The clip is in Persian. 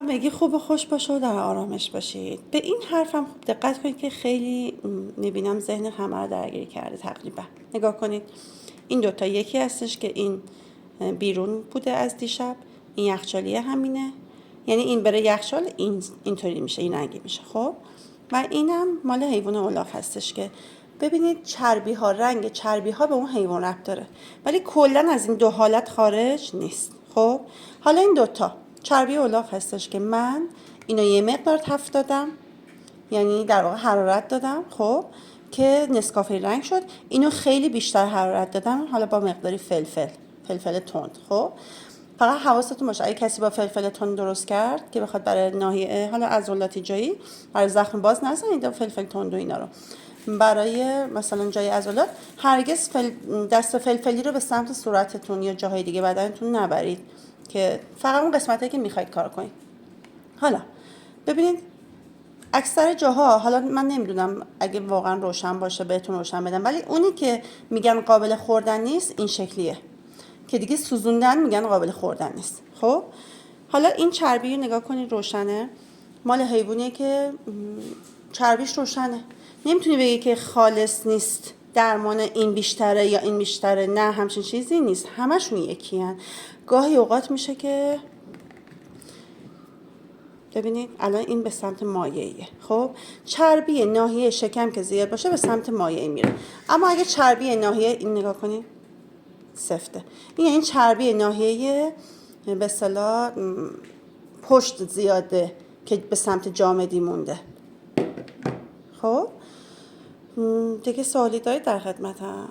زندگی خوب و خوش باشه و در آرامش باشید. به این حرفم خوب دقت کنید که خیلی میبینم ذهن همه رو درگیر کرده تقریبا. نگاه کنید این دوتا، یکی هستش که این بیرون بوده از دیشب، این یخچالیه همینه، یعنی این بره یخچال اینطوری میشه، این رنگی میشه. خب و اینم مال حیوان الاف هستش که ببینید چربی ها، رنگ چربی ها به اون حیوان ربط داره، ولی کلا از این دو حالت خارج نیست. خب حالا این دوتا چربی الاف هستش که من اینو یه مقدار تفت دادم، یعنی در واقع حرارت دادم، خب که نسکافه رنگ شد. اینو خیلی بیشتر حرارت دادم، حالا با مقداری فلفل تند. خب فقط حواستون باشه اگه کسی با فلفل تند درست کرد که بخواد برای ناحیه حالا عضلاتی جایی برای زخم باز نزنید فلفل تند و اینا رو، برای مثلا جای عضلات هرگز دست فلفلی رو به سمت صورتتون یا جاهای دیگه بدنتون نبرید که فقط اون قسمتی که میخواید کار کنید. حالا ببینید اکثر جاها، حالا من نمیدونم اگه واقعا روشن باشه بهتون روشن بدم، ولی اونی که میگن قابل خوردن نیست این شکلیه که دیگه سوزوندن میگن قابل خوردن نیست. خب حالا این چربی رو نگاه کنید روشنه، مال حیوانیه که چربیش روشنه، نمیتونی بگی که خالص نیست، درمان این بیشتره یا این بیشتره، نه همچین چیزی نیست، همشون یکی هن. گاهی اوقات میشه که ببینید الان این به سمت مایعیه، خب چربی ناحیه شکم که زیاد باشه به سمت مایعی میره، اما اگه چربی ناحیه این نگاه کنید سفته، این چربی ناحیه به اصطلاح پشت زیاده که به سمت جامدی مونده. خب دیگه سوالی دارید؟ در خدمتم.